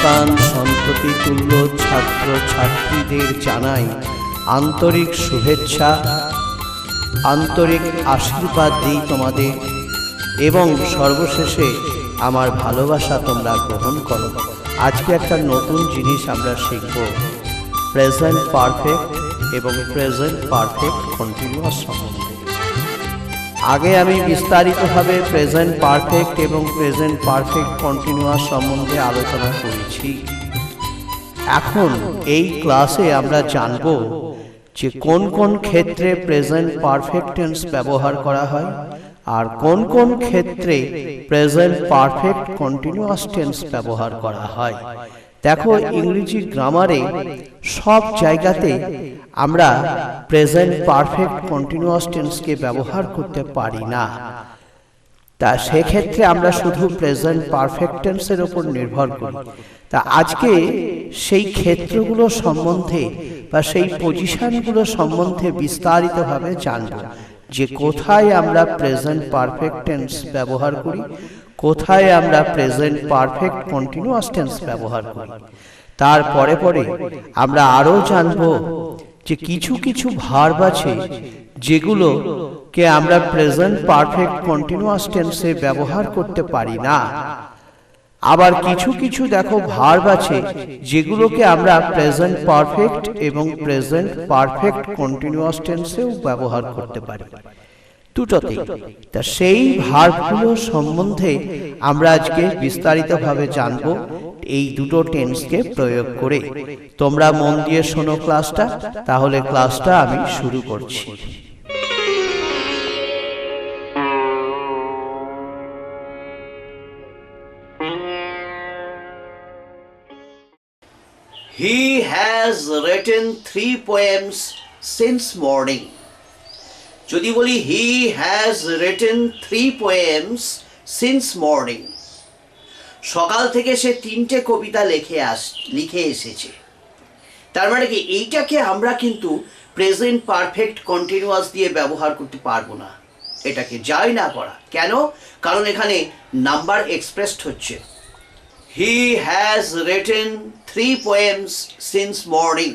সন্তান সন্ততি তুল্য ছাত্র ছাত্রীদের জানাই আন্তরিক শুভেচ্ছা, আন্তরিক আশীর্বাদ দিই তোমাদের এবং সর্বশেষে আমার ভালোবাসা তোমরা গ্রহণ করো। আজকে একটা নতুন জিনিস আমরা শিখব, প্রেজেন্ট পারফেক্ট এবং প্রেজেন্ট পারফেক্ট কন্টিনিউয়াস সম্বন্ধে। আগে আমি বিস্তারিতভাবে প্রেজেন্ট পারফেক্ট এবং প্রেজেন্ট পারফেক্ট কন্টিনিউয়াস সম্বন্ধে আলোচনা করেছি। এখন এই ক্লাসে আমরা জানব যে কোন কোন ক্ষেত্রে প্রেজেন্ট পারফেক্ট টেন্স ব্যবহার করা হয় আর কোন কোন ক্ষেত্রে প্রেজেন্ট পারফেক্ট কন্টিনিউয়াস টেন্স ব্যবহার করা হয়। দেখো, ইংরেজি গ্রামারে সব জায়গাতে আমরা প্রেজেন্ট পারফেক্ট কন্টিনিউয়াস টেন্সকে ব্যবহার করতে পারি না। তা সেক্ষেত্রে আমরা শুধু প্রেজেন্ট পারফেক্ট টেন্সের উপর নির্ভর করি। তা আজকে সেই ক্ষেত্রগুলো সম্বন্ধে বা সেই পজিশনগুলো সম্বন্ধে বিস্তারিতভাবে জানব যে কোথায় আমরা প্রেজেন্ট পারফেক্ট টেন্স ব্যবহার করি, কোথায় আমরা প্রেজেন্ট পারফেক্ট কন্টিনিউয়াস টেন্স ব্যবহার করি। তারপরে পরে আমরা আরও জানব যে কিছু কিছু ভার্ব আছে যেগুলোকে আমরা প্রেজেন্ট পারফেক্ট কন্টিনিউয়াস টেন্সে ব্যবহার করতে পারি না। আবার কিছু কিছু দেখো ভার্ব আছে যেগুলোকে আমরা প্রেজেন্ট পারফেক্ট এবং প্রেজেন্ট পারফেক্ট কন্টিনিউয়াস টেন্সেও ব্যবহার করতে পারি, দুটোতেই। তা সেই ভার্বগুলো সম্বন্ধে আমরা আজকে বিস্তারিতভাবে জানব এই দুটো টেন্সকে প্রয়োগ করে। তোমরা মন দিয়ে শোনো ক্লাসটা, তাহলে ক্লাসটা আমি শুরু করছি। He has written 3 poems since morning. যদি বলি he has written 3 poems since morning, সকাল থেকে সে 3টে কবিতা লিখে এসেছে। তার মানে কি, এইটাকে আমরা কিন্তু প্রেজেন্ট পারফেক্ট কন্টিনিউয়াস দিয়ে ব্যবহার করতে পারবো না। এটাকে যাই না করা কেন? কারণ এখানে নাম্বার এক্সপ্রেসড হচ্ছে। He has written 3 poems since morning.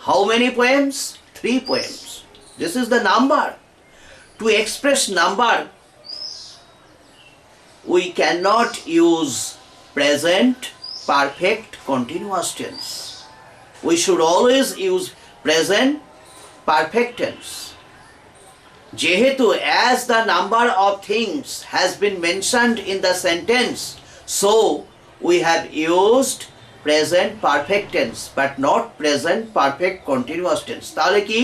How many poems? 3 poems. This is the number. To express number, we cannot use present perfect continuous tense. We should always use present perfect tense. যেহেতু as the number of things has been mentioned in the sentence, so we have used present perfect tense but not present perfect continuous tense. তাহলে কি,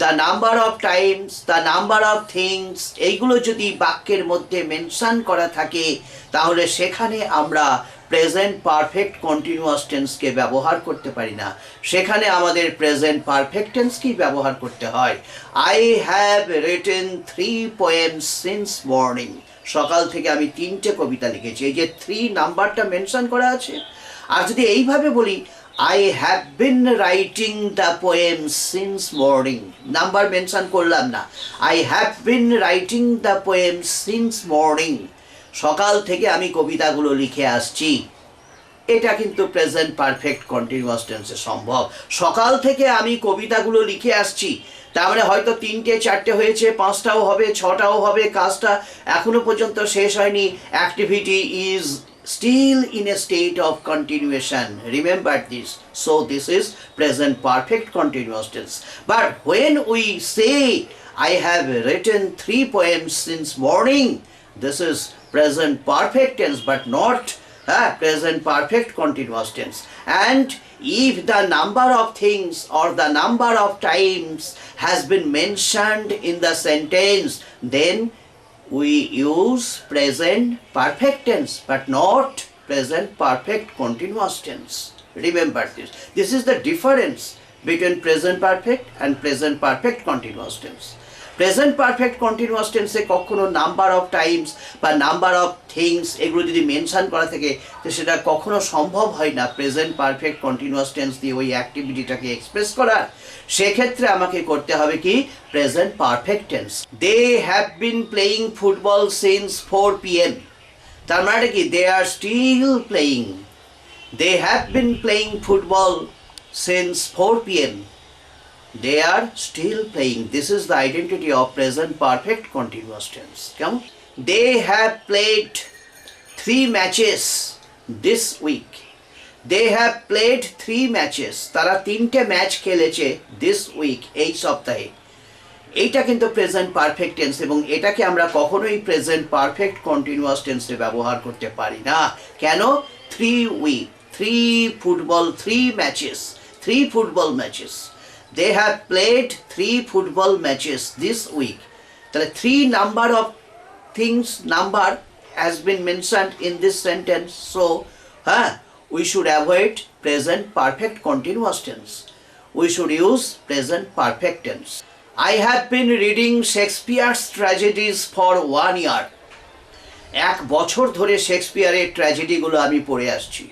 the number of times, the number of things, এইগুলো যদি বাক্যের মধ্যে mention করা থাকে তাহলে সেখানে আমরা প্রেজেন্ট পারফেক্ট কন্টিনিউয়াস টেন্সকে ব্যবহার করতে পারি না। সেখানে আমাদের প্রেজেন্ট পারফেক্ট টেন্সকেই ব্যবহার করতে হয়। I have written 3 poems since morning. সকাল থেকে আমি 3টে কবিতা লিখেছি। এই যে 3 নাম্বারটা মেনশন করা আছে। আর যদি এইভাবে বলি I have been writing the poems since morning, number mention করলাম না। I have been writing the poems since morning, সকাল থেকে আমি কবিতাগুলো লিখে আসছি। এটা কিন্তু প্রেজেন্ট পারফেক্ট কন্টিনিউয়াস টেন্সে সম্ভব। সকাল থেকে আমি কবিতাগুলো লিখে আসছি, তার মানে হয়তো 3টে 4টে হয়েছে, 5টাও হবে, 6টাও হবে, কাজটা এখনো পর্যন্ত শেষ হয়নি। Activity is still in a state of continuation. Remember this. So this is present perfect continuous tense. But when we say I have written 3 poems since morning, this is present perfect tense but not present perfect continuous tense. And if the number of things or the number of times has been mentioned in the sentence, then we use present perfect tense but not present perfect continuous tense. Remember this. This is the difference between present perfect and present perfect continuous tense. Present perfect continuous tense কখনো number of Times বা number of things এগুলো যদি mention করা থাকে তো সেটা কখনো সম্ভব হয় না প্রেজেন্ট পারফেক্ট কন্টিনিউয়াস টেন্স দিয়ে ওই অ্যাক্টিভিটিটাকে এক্সপ্রেস করা। সেক্ষেত্রে আমাকে করতে হবে কি, present perfect tense. They have been playing football since 4 PM, তার মানে কি, they are still playing. They have been playing football since 4 p.m. They are still playing. This is the identity of present perfect continuous tense. Come. They have played 3 matches this week. They have played 3 matches. তারা 3টে match খেলেছে this week, এই সপ্তাহে। এইটা কিন্তু present perfect tense এবং এটাকে আমরা কখনোই প্রেজেন্ট পারফেক্ট কন্টিনিউয়াস টেন্সে ব্যবহার করতে পারি না। কেন? 3 week, 3 football, 3 matches, 3 football matches. They have played 3 football matches this week. তাহলে 3 number of things, number has been mentioned in this sentence. So, we should avoid present perfect continuous tense. We should use present perfect tense. I have been reading Shakespeare's tragedies for 1 year. 1 বছর ধরে শেক্সপিয়ারের ট্র্যাজেডিগুলো আমি পড়ে আসছি।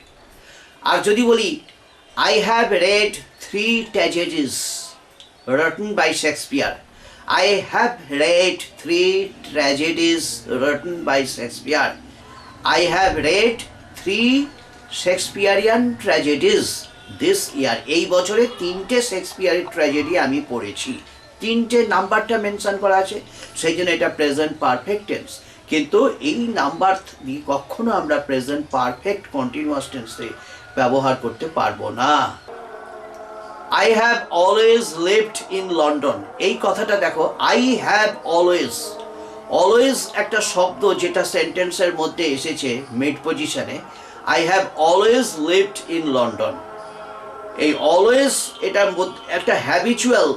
আর যদি বলি I have read 3 tragedies written by Shakespeare. I have read 3 tragedies written by Shakespeare. I have read 3 Shakespearean tragedies this year. এই বছরে 3টে শেক্সপিয়ারের ট্র্যাজেডি আমি পড়েছি। 3টে নাম্বারটা মেনশন করা আছে, সেই জন্য এটা প্রেজেন্ট পারফেক্ট টেন্স। কিন্তু এই নাম্বার দিয়ে কখনো আমরা প্রেজেন্ট পারফেক্ট কন্টিনিউয়াস টেন্সে ব্যবহার করতে পারবো না। I have always lived in London. এই কথাটা দেখো, I have always, always একটা শব্দ যেটা সেন্টেন্সের মধ্যে এসেছে মিড পজিশনে। I have always lived in London. এই always এটার মধ্যে একটা হ্যাবিচুয়াল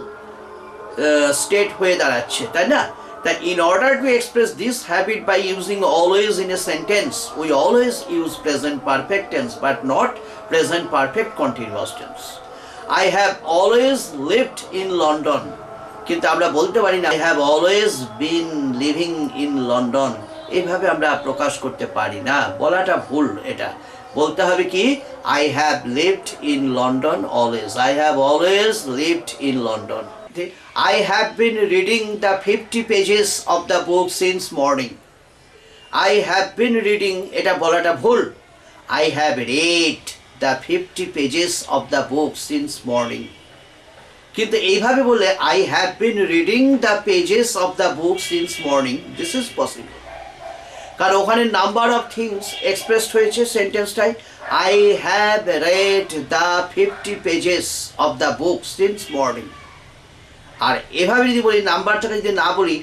স্টেট হয়ে দাঁড়াচ্ছে, তাই না? That in order to express this habit by using always in a sentence, we always use present perfect tense but not present perfect continuous tense. I have always lived in London. কিন্তু আমরা বলতে পারি না I have always been living in London. এইভাবে আমরা প্রকাশ করতে পারি না, বলাটা ভুল। এটা বলতে হবে কি I have lived in London always. I have always lived in London. I have been reading the 50 pages of the book since morning. I have been reading, এটা বলাটা ভুল। I have read the 50 pages of the book since morning. কিন্তু এইভাবে বলে I have been reading the pages of the book since morning. This is possible. কারণ ওখানে number of things expressed হয়েছে সেন্টেন্সটাই। I have read the 50 pages of the book since morning. আর এভাবে যদি বলি নাম্বারটাকে যদি না বলি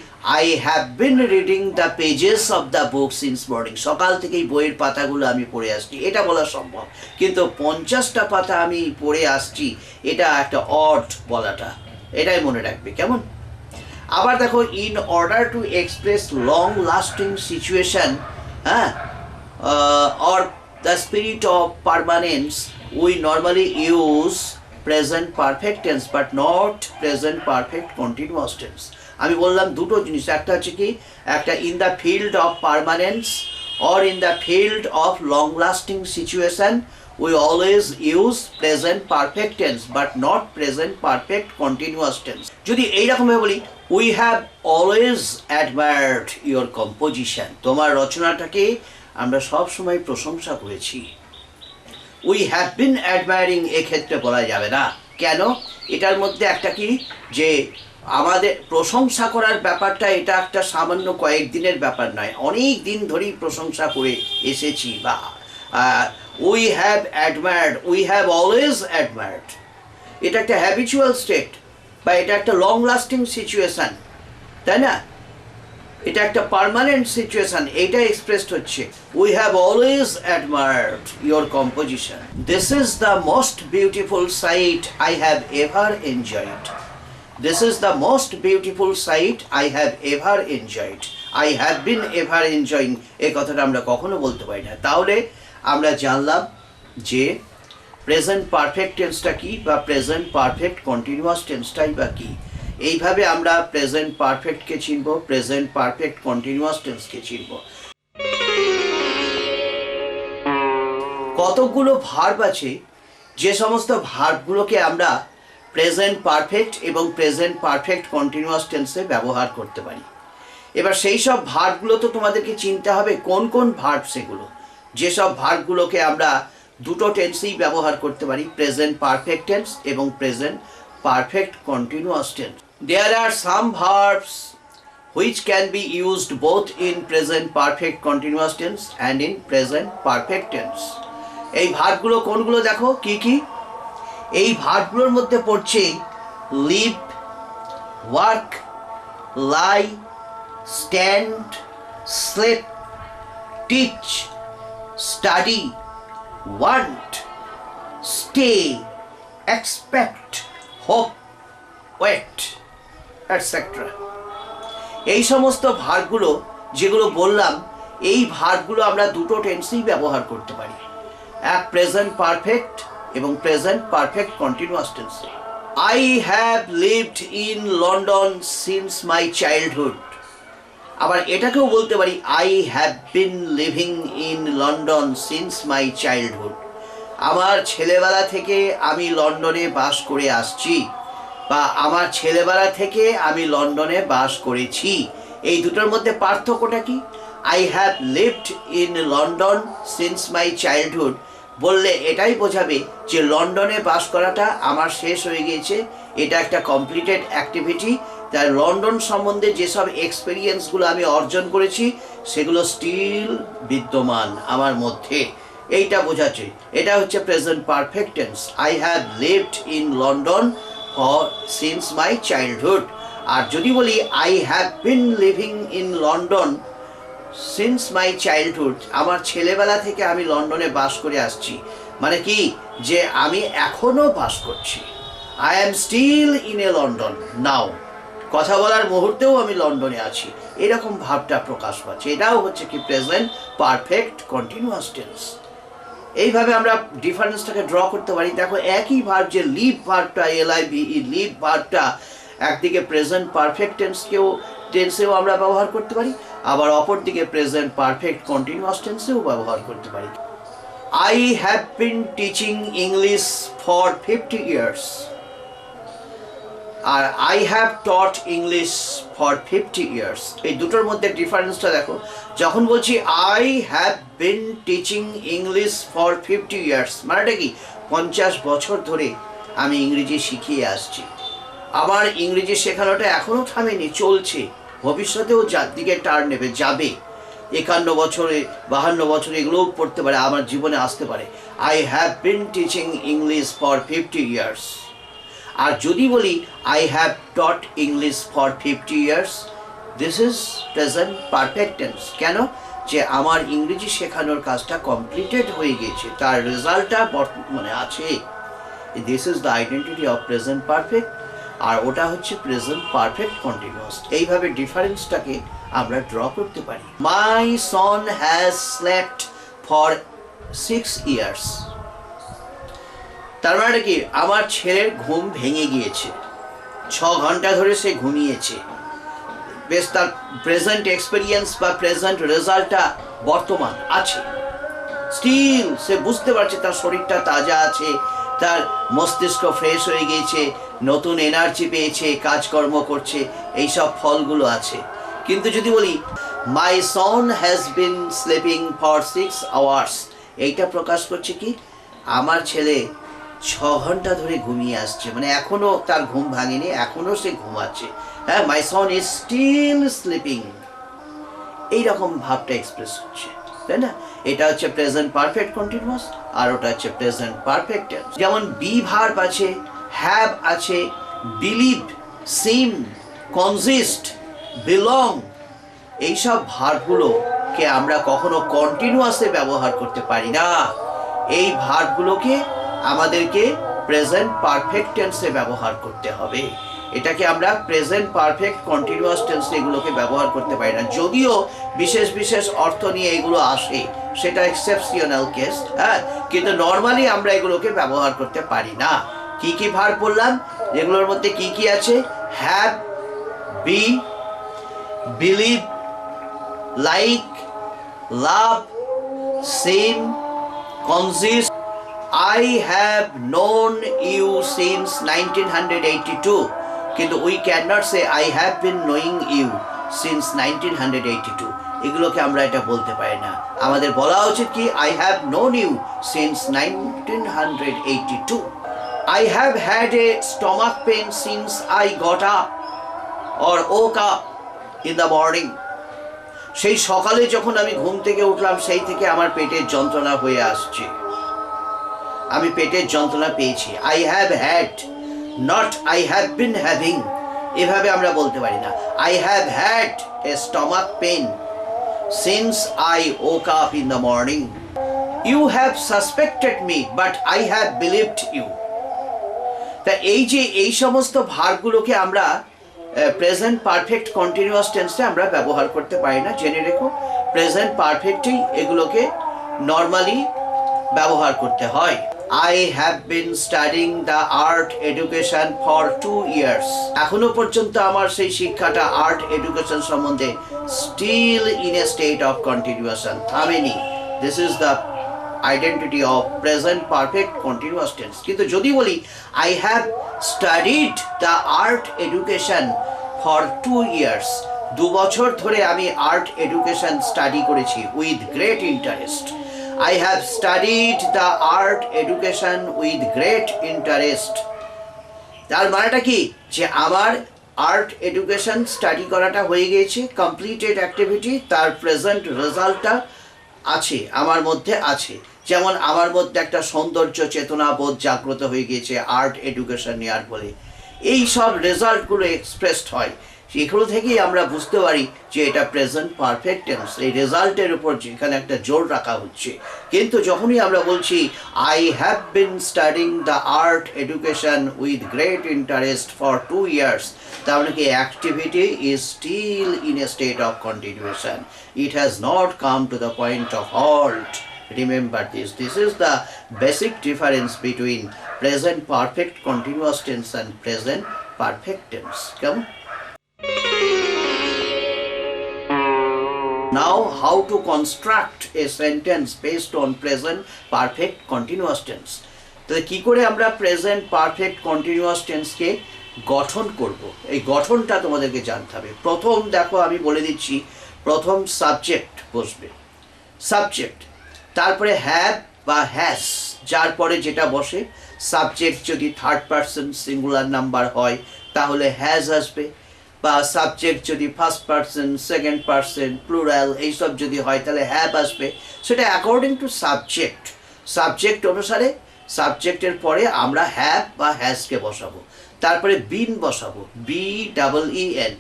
I have been reading the pages of the book since morning. সকাল থেকেই বইয়ের পাতাগুলো আমি পড়ে আসছি, এটা বলা সম্ভব। কিন্তু 50টা পাতা আমি পড়ে আসছি, এটা একটা অড বলাটা, এটাই মনে রাখবে, কেমন? আবার দেখো, in order to express long lasting situation or the spirit of permanence, we normally use present perfect tense but not present perfect continuous tense. আমি বললাম দুটো জিনিস, একটা হচ্ছে কি, একটা in the field of permanence or in the field of long lasting situation we always use present perfect tense but not present perfect continuous tense. যদি এইরকম ভাবে বলি we have always admired your composition, তোমার রচনাটাকে আমরা সব সময় প্রশংসা করেছি। we have been admiring এক্ষেত্রে বলা যাবে না। কেন? এটার মধ্যে একটা কি, যে আমাদের প্রশংসা করার ব্যাপারটা এটা একটা সামান্য কয়েকদিনের ব্যাপার নয়, অনেক দিন ধরেই প্রশংসা করে এসেছি। বা we have admired, we have always admired, এটা একটা হ্যাবিচুয়াল স্টেট বা এটা একটা লং লাস্টিং সিচুয়েশন, তাই না? এটা একটা পার্মানেন্ট সিচুয়েশন, এটা এক্সপ্রেসড হচ্ছে we have always admired your composition. This is the most beautiful sight I have ever enjoyed. This is the most beautiful sight I have ever enjoyed. I have been ever enjoying, এই কথাটা আমরা কখনো বলতে পারি না। তাহলে আমরা জানলাম যে প্রেজেন্ট পারফেক্ট টেন্সটা কি বা প্রেজেন্ট পারফেক্ট কন্টিনিউয়াস টেন্সটাই বা কি। এইভাবে আমরা প্রেজেন্ট পারফেক্টকে চিনব, প্রেজেন্ট পারফেক্ট কন্টিনিউয়াস টেন্সকে চিনব। কতগুলো ভার্ব আছে, যে সমস্ত ভার্বগুলোকে আমরা প্রেজেন্ট পারফেক্ট এবং প্রেজেন্ট পারফেক্ট কন্টিনিউয়াস টেন্সে ব্যবহার করতে পারি। এবার সেই সব ভার্বগুলো তো তোমাদেরকে চিনতে হবে কোন কোন ভার্ব সেগুলো। যেসব ভার্বগুলোকে আমরা দুটো টেন্সেই ব্যবহার করতে পারি, প্রেজেন্ট পারফেক্ট টেন্স এবং present perfect continuous tense. There are some verbs which can be used both in present perfect continuous tense and in present perfect tense. এই ভার্বগুলো কোনগুলো দেখো কি কি? এই ভার্বগুলোর মধ্যে পড়ছে live, work, lie, stand, sleep, teach, study, want, stay, expect, hope, wait, etcetera. এই সমস্ত ভার্বগুলো যেগুলো বললাম, এই ভার্বগুলো আমরা দুটো টেন্সেই ব্যবহার করতে পারি, এক প্রেজেন্ট পারফেক্ট এবং প্রেজেন্ট পারফেক্ট কন্টিনিউয়াস টেন্সে। I have lived in London since my childhood. আবার এটাকেও বলতে পারি I have been living in London since my childhood. আমার ছেলেবেলা থেকে আমি লন্ডনে বাস করে আসছি, বা আমার ছেলেবেলা থেকে আমি লন্ডনে বাস করেছি। এই দুটোর মধ্যে পার্থক্যটা কি? I have lived in London since my childhood বললে এটাই বোঝাবে যে লন্ডনে বাস করাটা আমার শেষ হয়ে গিয়েছে, এটা একটা কমপ্লিটেড অ্যাক্টিভিটি। তাই লন্ডন সম্বন্ধে যেসব এক্সপিরিয়েন্সগুলো আমি অর্জন করেছি সেগুলো স্টিল বিদ্যমান আমার মধ্যে, এইটা বোঝাচ্ছে। এটা হচ্ছে present perfect tense. I have lived in London since my childhood. আর যদি বলি I have been living in London since my childhood, আমার ছেলেবেলা থেকে আমি লন্ডনে বাস করে আসছি, মানে কি যে আমি এখনো বাস করছি। I am still in a London now, কথা বলার মুহূর্তেও আমি লন্ডনে আছি, এরকম ভাবটা প্রকাশ পাচ্ছে। এটাও হচ্ছে কি প্রেজেন্ট পারফেক্ট কন্টিনিউয়াস টেন্স। এইভাবে আমরা ডিফারেন্সটাকে ড্র করতে পারি। দেখো একই ভার্ব যে লিভ ভার্বটা, LIVE লিভ ভার্বটা একদিকে প্রেজেন্ট পারফেক্ট টেন্সেও আমরা ব্যবহার করতে পারি, আবার অপরদিকে প্রেজেন্ট পারফেক্ট কন্টিনিউয়াস টেন্সেও ব্যবহার করতে পারি। I have been teaching English for 50 years, আর I have taught English for 50 years. এই দুটোর মধ্যে ডিফারেন্সটা দেখো। যখন বলছি I have been teaching English for 50 years, মানেটা কি 50 বছর ধরে আমি ইংরেজি শিখিয়ে আসছি। আমার ইংরেজি শেখানোটা এখনও থামেনি, চলছে, ভবিষ্যতেও যার দিকে টার্ন নেবে, যাবে। 51 বছরে, 52 বছরে এগুলোও পড়তে পারে, আমার জীবনে আসতে পারে। I have been teaching English for 50 years. আর যদি বলি I have taught English for 50 years, this is present perfect tense. কেন? যে আমার ইংরেজি শেখানোর কাজটা কমপ্লিটেড হয়ে গিয়েছে, তার রেজাল্টটা বর্তমানে আছে। This is the identity of present perfect, আর ওটা হচ্ছে প্রেজেন্ট পারফেক্ট কন্টিনিউয়াস। এইভাবে ডিফারেন্সটাকে আমরা ড্র করতে পারি। মাই son has slept for 6 years. তার মানে কি আমার ছেলের ঘুম ভেঙে গিয়েছে, 6 ঘন্টা ধরে সে ঘুমিয়েছে। বেশ, তার প্রেজেন্ট এক্সপিরিয়েন্স বা প্রেজেন্ট রেজাল্টটা বর্তমান আছে। স্টিল সে বুঝতে পারছে তার শরীরটা তাজা আছে, তার মস্তিষ্ক ফ্রেশ হয়ে গিয়েছে, নতুন এনার্জি পেয়েছে, কাজকর্ম করছে, এইসব ফলগুলো আছে। কিন্তু যদি বলি my son has been sleeping for 6 hours, এইটা প্রকাশ করছে কি আমার ছেলে 6 ঘন্টা ধরে ঘুমিয়ে আসছে, মানে এখনো তার ঘুম ভাঙেনি, এখনো সে ঘুমাচ্ছে। হ্যাঁ, মাই সন ইজ স্টিল স্লিপিং, এইরকম ভাবটা এক্সপ্রেস হচ্ছে, তাই না? এটা হচ্ছে প্রেজেন্ট পারফেক্ট কন্টিনিউয়াস, আর ওটা হচ্ছে প্রেজেন্ট পারফেক্ট টেন্স। যেমন বি ভার্ব আছে, হ্যাভ আছে, বিলিভ, সিম, কনজিস্ট, বিলং, এইসব ভার্বগুলোকে আমরা কখনো কন্টিনিউয়াসে ব্যবহার করতে পারি না। এই ভার্বগুলোকে আমাদেরকে প্রেজেন্ট পারফেক্ট টেন্সে ব্যবহার করতে হবে। এটাকে আমরা প্রেজেন্ট পারফেক্ট কন্টিনিউয়াস টেন্সে এগুলোকে ব্যবহার করতে পারি না, যদিও বিশেষ বিশেষ অর্থ নিয়ে এগুলো আসে, সেটা এক্সেপশনাল কেস। হ্যাঁ, কিন্তু নর্মালি আমরা এগুলোকে ব্যবহার করতে পারি না। কি কি ভার্ব বললাম, এগুলোর মধ্যে কি কি আছে? Have, be, believe, like, love, seem, consist. I have known you since 1982, কিন্তু we cannot say I have been knowing you since 1982. এগুলোকে আমরা এটা বলতে পারি না। আমাদের বলা উচিত কি, I have known you since 1982, I have had a stomach pain since I got up or woke up in the morning, সেই সকালে যখন আমি ঘুম থেকে উঠলাম সেই থেকে আমার পেটের যন্ত্রণা হয়ে আসছে, আমি পেটের যন্ত্রণা পেয়েছি। I have had, not I have been having, এভাবে আমরা বলতে পারি না। I have had a stomach pain since I woke up in the morning, you have suspected me but I have believed you. তা এই সমস্ত ভার্বগুলোকে আমরা প্রেজেন্ট পারফেক্ট কন্টিনিউয়াস টেন্সে আমরা ব্যবহার করতে পারি না, জেনে রেখো। প্রেজেন্ট পারফেক্টেই এগুলোকে নর্মালি ব্যবহার করতে হয়। I have been studying the art education for 2 years, এখনো পর্যন্ত আমার সেই শিক্ষাটা আর্ট এডুকেশন সম্বন্ধে still in a state of continuation, থামেনি। This is the identity of present perfect continuous tense. কিন্তু যদি বলি I have studied the art education for 2 years, 2 বছর ধরে আমি আর্ট এডুকেশন স্টাডি করেছি with great interest. I have studied the art education with great interest. তার মানেটা কি, যে আমার আর্ট এডুকেশন স্টাডি করাটা হয়ে গিয়েছে, কমপ্লিটেড অ্যাক্টিভিটি, তার প্রেজেন্ট রেজাল্টটা আছে, আমার মধ্যে আছে। যেমন আমার মধ্যে একটা সৌন্দর্য চেতনা বোধ জাগ্রত হয়ে গিয়েছে আর্ট এডুকেশন নেওয়ার ফলে, এই সব রেজাল্টগুলো এক্সপ্রেসড হয়। সেগুলো থেকেই আমরা বুঝতে পারি যে এটা প্রেজেন্ট পারফেক্ট টেন্স, এই রেজাল্টের উপর যেখানে একটা জোর রাখা হচ্ছে। কিন্তু যখনই আমরা বলছি I have been studying the art education with great interest for 2 years, তার মানে কি activity is still in a state of continuation, it has not come to the point of halt. Remember this. This is the basic difference between present perfect continuous tense and present perfect tense. Come. Now, how to construct a sentence based on present perfect continuous tense? তো কি করে আমরা present perfect continuous টেন্সকে গঠন করব, এই গঠনটা তোমাদেরকে জানতে হবে। প্রথম দেখো, আমি বলে দিচ্ছি, প্রথম সাবজেক্ট বসবে, সাবজেক্ট, তারপরে হ্যাভ বা হ্যাজ, যার পরে যেটা বসে। সাবজেক্ট যদি থার্ড পারসন সিঙ্গুলার নাম্বার হয় তাহলে হ্যাজ আসবে, বা সাবজেক্ট যদি first person, second person, plural এইসব যদি হয় তাহলে হ্যাভ আসবে। সেটা অ্যাকর্ডিং টু সাবজেক্ট, সাবজেক্ট অনুসারে সাবজেক্টের পরে আমরা হ্যাভ বা হ্যাজকে বসাবো। তারপরে বিন বসাবো, BEEN,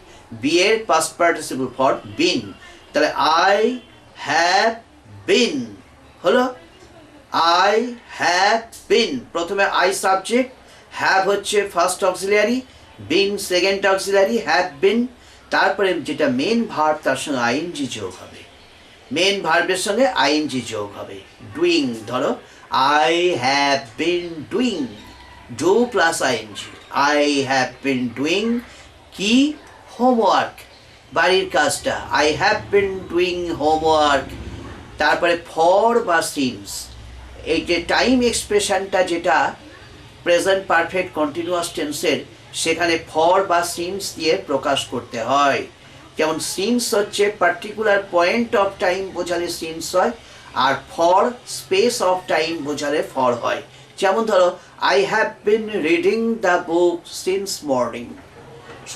বি এর পাস্ট পার্টিসিপল ফর্ম বিন। তাহলে আই হ্যাভ বিন হলো, আই হ্যাভ বিন, প্রথমে আই সাবজেক্ট, হ্যাভ হচ্ছে first auxiliary, been second auxiliary, have been. তারপরে যেটা মেন ভার্ব তার সঙ্গে আইএনজি যোগ হবে, মেন ভার্বের সঙ্গে আইএনজি যোগ হবে। ডুইং, ধরো I have been doing, do plus ING, I have been doing কি, হোমওয়ার্ক, বাড়ির কাজটা, I have been doing homework. তারপরে ফর বা সিন্স, এই যে টাইম এক্সপ্রেশনটা যেটা প্রেজেন্ট পারফেক্ট কন্টিনিউয়াস টেন্সের, সেখানে ফর বা সিন্স দিয়ে প্রকাশ করতে হয়। যেমন সিন্স হচ্ছে পার্টিকুলার পয়েন্ট অফ টাইম বোঝালে সিন্স হয়, আর ফর স্পেস অফ টাইম বোঝালে ফর হয়। যেমন ধরো I have been reading the book since morning,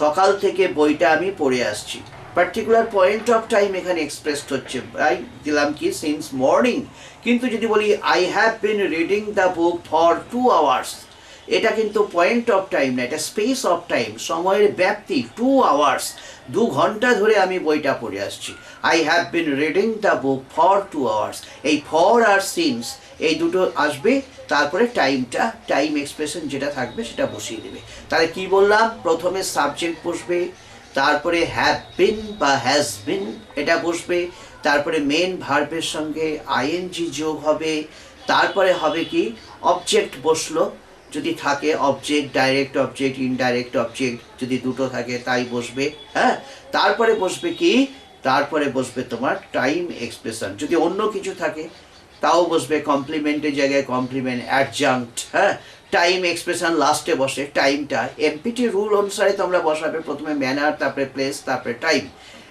সকাল থেকে বইটা আমি পড়ে আসছি, পার্টিকুলার পয়েন্ট অফ টাইম এখানে এক্সপ্রেসড হচ্ছে, তাই দিলাম কি সিন্স মর্নিং। কিন্তু যদি বলি I have been reading the book for 2 hours, এটা কিন্তু পয়েন্ট অফ টাইম না, এটা স্পেস অফ টাইম, সময়ের ব্যাপ্তি, 2 hours, 2 ঘন্টা ধরে আমি বইটা পড়ে আসছি। I have been reading the book for 2 hours, এই ফর আর সিন্স এই দুটো আসবে, তারপরে টাইমটা, টাইম এক্সপ্রেশন যেটা থাকবে সেটা বসিয়ে দেবে। তাহলে কি বললাম, প্রথমে সাবজেক্ট বসবে, তারপরে হ্যাভ বিন বা হ্যাজ বিন এটা বসবে, তারপরে মেন ভার্বের সঙ্গে আইএনজি যোগ হবে, তারপরে হবে কি অবজেক্ট বসলো, যদি থাকে object, direct object, indirect object যদি দুটো থাকে তাই বসবে। হ্যাঁ, তারপরে বসবে কি, তারপরে বসবে তোমার টাইম এক্সপ্রেশন, যদি অন্য কিছু থাকে তাও বসবে, কমপ্লিমেন্টের জায়গায় কমপ্লিমেন্ট, অ্যাডজাঙ্ক্ট। হ্যাঁ, টাইম এক্সপ্রেশন লাস্টে বসে, টাইমটা এমপিটি রুল অনুসারে তোমরা বসাবে, প্রথমে ম্যানার, তারপরে প্লেস, তারপরে টাইম।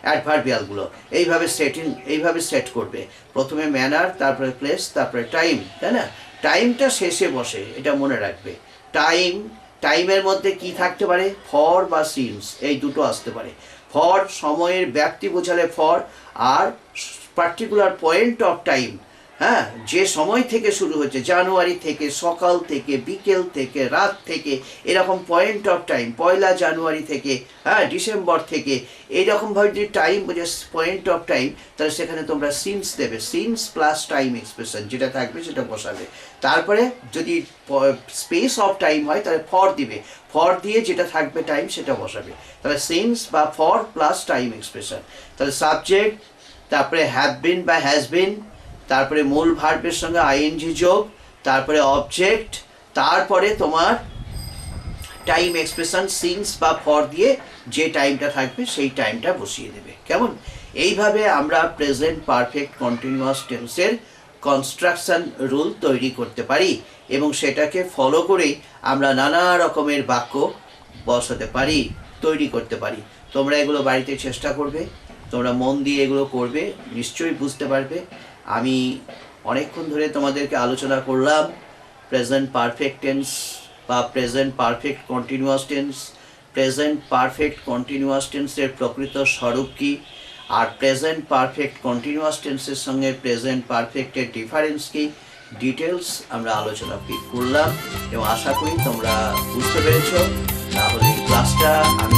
অ্যাডভার্বিয়ালগুলো এইভাবে সেট করবে। প্রথমে ম্যানার, তারপরে প্লেস, তারপরে টাইম, তাই না? টাইমটা শেষে বসে, এটা মনে রাখবে। টাইমের মধ্যে কি থাকতে পারে? ফর বা সিন্স, এই দুটো আসতে পারে। ফর সময়ের ব্যাপ্তি বোঝালে ফর, আর পার্টিকুলার পয়েন্ট অফ টাইম, হ্যাঁ, যে সময় থেকে শুরু হচ্ছে, জানুয়ারি থেকে, সকাল থেকে, বিকেল থেকে, রাত থেকে, এরকম পয়েন্ট অফ টাইম, 1 জানুয়ারি থেকে, হ্যাঁ, ডিসেম্বর থেকে, এইরকমভাবে যদি টাইম বোঝে পয়েন্ট অফ টাইম, তাহলে সেখানে তোমরা সিন্স দেবে। সিন্স প্লাস টাইম এক্সপ্রেশন যেটা থাকবে সেটা বসাবে। তারপরে যদি স্পেস অফ টাইম হয় তাহলে ফর দিবে, ফর দিয়ে যেটা থাকবে টাইম সেটা বসাবে। তাহলে সিন্স বা ফর প্লাস টাইম এক্সপ্রেশন। তাহলে সাবজেক্ট, তারপরে হ্যাভ বিন বা হ্যাজ বিন, তারপরে মূল ভার্বের সঙ্গে আইএনজি যোগ, তারপরে অবজেক্ট, তারপরে তোমার টাইম এক্সপ্রেশন সিন্স বা ফর দিয়ে যে টাইমটা থাকবে সেই টাইমটা বসিয়ে দেবে। কেমন? এইভাবে আমরা প্রেজেন্ট পারফেক্ট কন্টিনিউয়াস টেন্সের কনস্ট্রাকশন রুল তৈরি করতে পারি, এবং সেটাকে ফলো করেই আমরা নানা রকমের বাক্য বসাতে পারি, তৈরি করতে পারি। তোমরা এগুলো বাড়িতে চেষ্টা করবে, তোমরা মন দিয়ে এগুলো করবে, নিশ্চয়ই বুঝতে পারবে। আমি অনেকক্ষণ ধরে তোমাদেরকে আলোচনা করলাম প্রেজেন্ট পারফেক্ট টেন্স বা present perfect continuous tense. Present perfect continuous টেন্সের প্রকৃত স্বরূপ কী, আর প্রেজেন্ট পারফেক্ট কন্টিনিউয়াস টেন্সের সঙ্গে প্রেজেন্ট পারফেক্টের ডিফারেন্স কী, ডিটেলস আমরা আলোচনা করলাম, এবং আশা করি তোমরা বুঝতে পেরেছ। তাহলে এই ক্লাসটা আমি